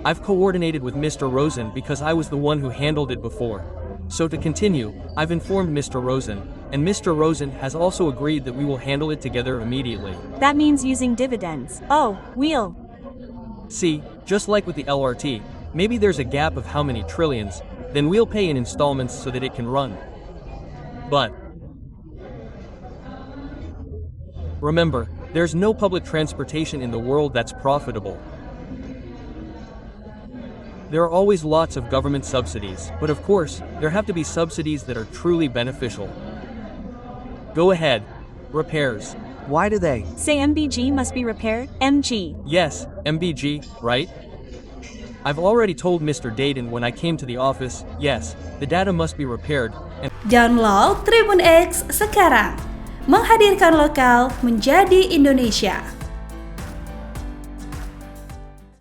I've coordinated with Mr. Rosen because I was the one who handled it before. So to continue, I've informed Mr. Rosen, and Mr. Rosen has also agreed that we will handle it together immediately. That means using dividends. Oh, we'll. See, just like with the LRT, maybe there's a gap of how many trillions, then we'll pay in installments so that it can run. But remember, there's no public transportation in the world that's profitable. There are always lots of government subsidies, but of course, there have to be subsidies that are truly beneficial. Go ahead. Repairs. Why do they? Say MBG must be repaired? MG. Yes, MBG, right? I've already told Mr. Dayton when I came to the office, yes, the data must be repaired, and Download Tribun X sekarang. Menghadirkan lokal menjadi Indonesia.